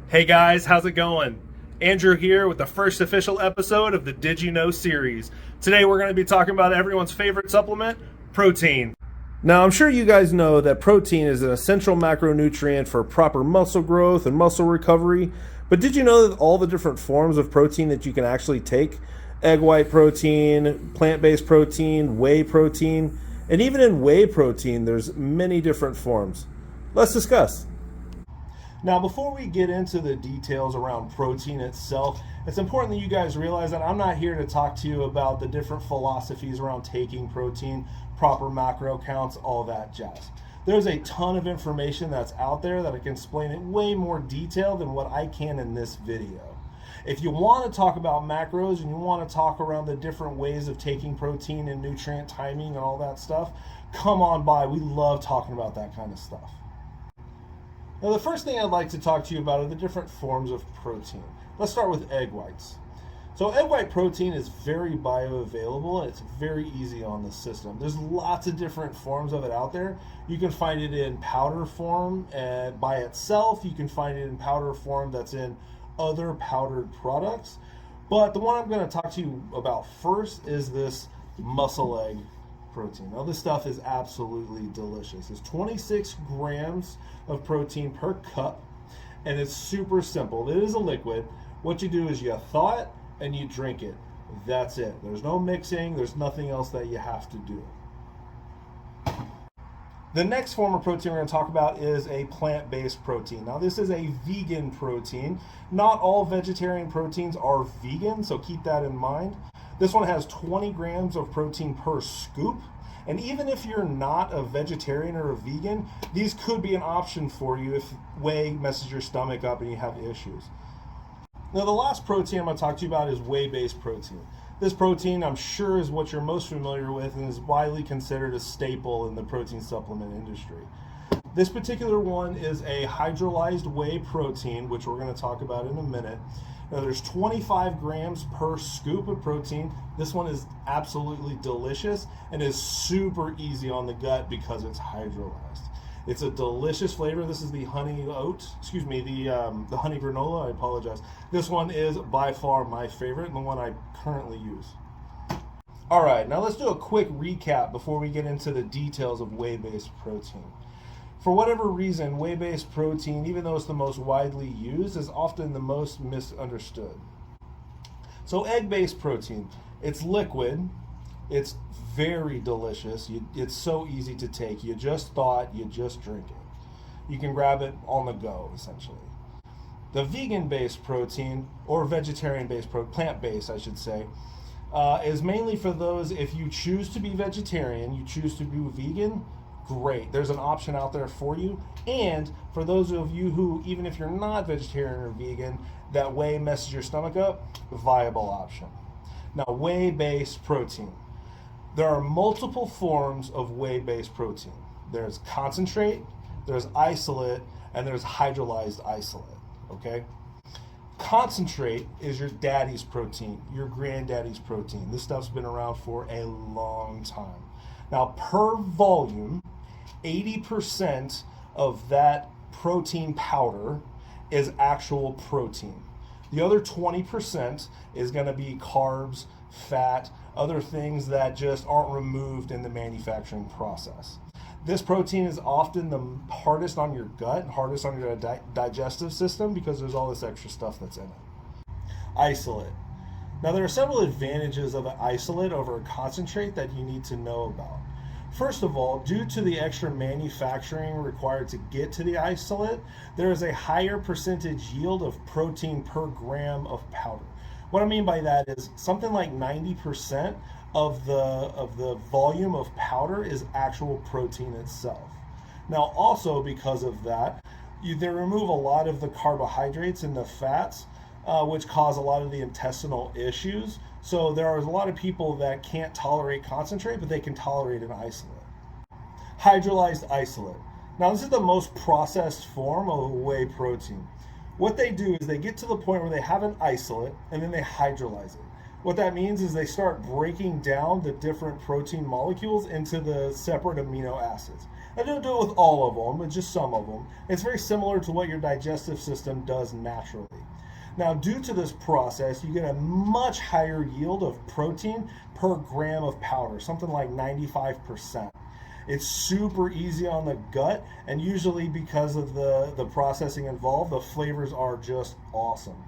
Hey guys, how's it going? Andrew here with the first official episode of the Did You Know series. Today we're going to be talking about everyone's favorite supplement, protein. Now, I'm sure you guys know that protein is an essential macronutrient for proper muscle growth and muscle recovery. But did you know that all the different forms of protein that you can actually take? Egg white protein, plant-based protein, whey protein, and even in whey protein, there's many different forms. Let's discuss. Now, before we get into the details around protein itself, it's important that you guys realize that I'm not here to talk to you about the different philosophies around taking protein, proper macro counts, all that jazz. There's a ton of information that's out there that I can explain in way more detail than what I can in this video. If you want to talk about macros and you want to talk around the different ways of taking protein and nutrient timing and all that stuff, come on by. We love talking about that kind of stuff. Now, the first thing I'd like to talk to you about are the different forms of protein. Let's start with egg whites. So egg white protein is very bioavailable and it's very easy on the system. There's lots of different forms of it out there. You can find it in powder form by itself. You can find it in powder form that's in other powdered products. But the one I'm going to talk to you about first is this muscle egg protein. Now, this stuff is absolutely delicious. It's 26 grams of protein per cup, and it's super simple. It is a liquid. What you do is you thaw it and you drink it. That's it. There's no mixing. There's nothing else that you have to do. The next form of protein we're going to talk about is a plant-based protein. Now, this is a vegan protein. Not all vegetarian proteins are vegan, so keep that in mind. This one has 20 grams of protein per scoop. And even if you're not a vegetarian or a vegan, these could be an option for you if whey messes your stomach up and you have issues. Now, the last protein I'm going to talk to you about is whey-based protein. This protein, I'm sure, is what you're most familiar with and is widely considered a staple in the protein supplement industry. This particular one is a hydrolyzed whey protein, which we're going to talk about in a minute. Now, there's 25 grams per scoop of protein. This one is absolutely delicious and is super easy on the gut because it's hydrolyzed. It's a delicious flavor. This is the honey oat, the honey granola. I apologize. This one is by far my favorite and the one I currently use. All right, now let's do a quick recap before we get into the details of whey-based protein. For whatever reason, whey-based protein, even though it's the most widely used, is often the most misunderstood. So egg-based protein, it's liquid, it's very delicious, it's so easy to take. You just thaw it, you just drink it. You can grab it on the go, essentially. The vegan-based protein, or vegetarian-based plant-based, I should say, is mainly for those, if you choose to be vegetarian, you choose to be vegan, great. There's an option out there for you. And for those of you who, even if you're not vegetarian or vegan, that whey messes your stomach up, viable option. Now, whey-based protein. There are multiple forms of whey-based protein. There's concentrate, there's isolate, and there's hydrolyzed isolate, okay? Concentrate is your daddy's protein, your granddaddy's protein. This stuff's been around for a long time. Now, per volume, 80% of that protein powder is actual protein. The other 20% is going to be carbs, fat, other things that just aren't removed in the manufacturing process. This protein is often the hardest on your gut, hardest on your digestive system because there's all this extra stuff that's in it. Isolate. Now, there are several advantages of an isolate over a concentrate that you need to know about. First of all, due to the extra manufacturing required to get to the isolate, there is a higher percentage yield of protein per gram of powder. What I mean by that is something like 90% of the volume of powder is actual protein itself. Now, also because of that, they remove a lot of the carbohydrates and the fats, which cause a lot of the intestinal issues. So there are a lot of people that can't tolerate concentrate, but they can tolerate an isolate. Hydrolyzed isolate. Now, this is the most processed form of whey protein. What they do is they get to the point where they have an isolate and then they hydrolyze it. What that means is they start breaking down the different protein molecules into the separate amino acids. I don't do it with all of them, but just some of them. It's very similar to what your digestive system does naturally. Now, due to this process, you get a much higher yield of protein per gram of powder, something like 95%. It's super easy on the gut, and usually because of the processing involved, the flavors are just awesome.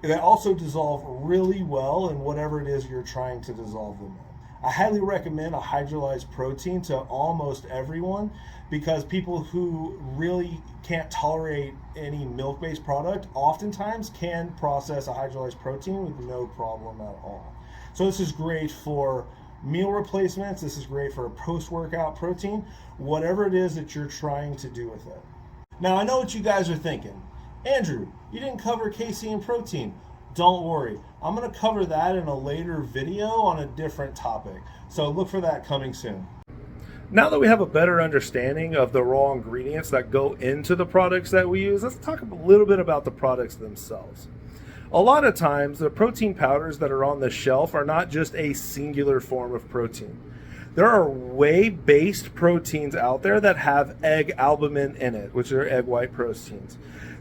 They also dissolve really well in whatever it is you're trying to dissolve them in. I highly recommend a hydrolyzed protein to almost everyone because people who really can't tolerate any milk-based product oftentimes can process a hydrolyzed protein with no problem at all. So this is great for meal replacements. This is great for a post-workout protein, whatever it is that you're trying to do with it. Now, I know what you guys are thinking. Andrew, you didn't cover casein protein. Don't worry, I'm going to cover that in a later video on a different topic. So look for that coming soon. Now that we have a better understanding of the raw ingredients that go into the products that we use, let's talk a little bit about the products themselves. A lot of times, the protein powders that are on the shelf are not just a singular form of protein. There are whey-based proteins out there that have egg albumin in it, which are egg white proteins.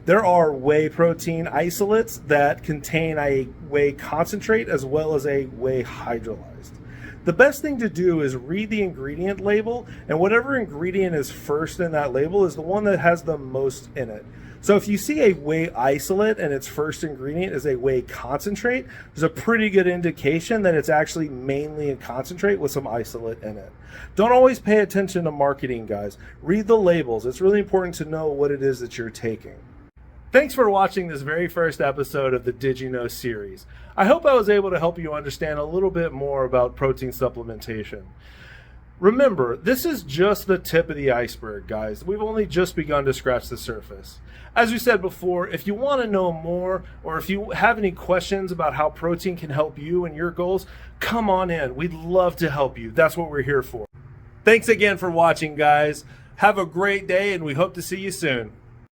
There are whey protein isolates that contain a whey concentrate as well as a whey hydrolyzed. The best thing to do is read the ingredient label, and whatever ingredient is first in that label is the one that has the most in it. So if you see a whey isolate and its first ingredient is a whey concentrate, there's a pretty good indication that it's actually mainly a concentrate with some isolate in it. Don't always pay attention to marketing, guys. Read the labels. It's really important to know what it is that you're taking. Thanks for watching this very first episode of the Did You Know series. I hope I was able to help you understand a little bit more about protein supplementation. Remember, this is just the tip of the iceberg, guys. We've only just begun to scratch the surface. As we said before, if you want to know more or if you have any questions about how protein can help you and your goals, come on in. We'd love to help you. That's what we're here for. Thanks again for watching, guys. Have a great day, and we hope to see you soon.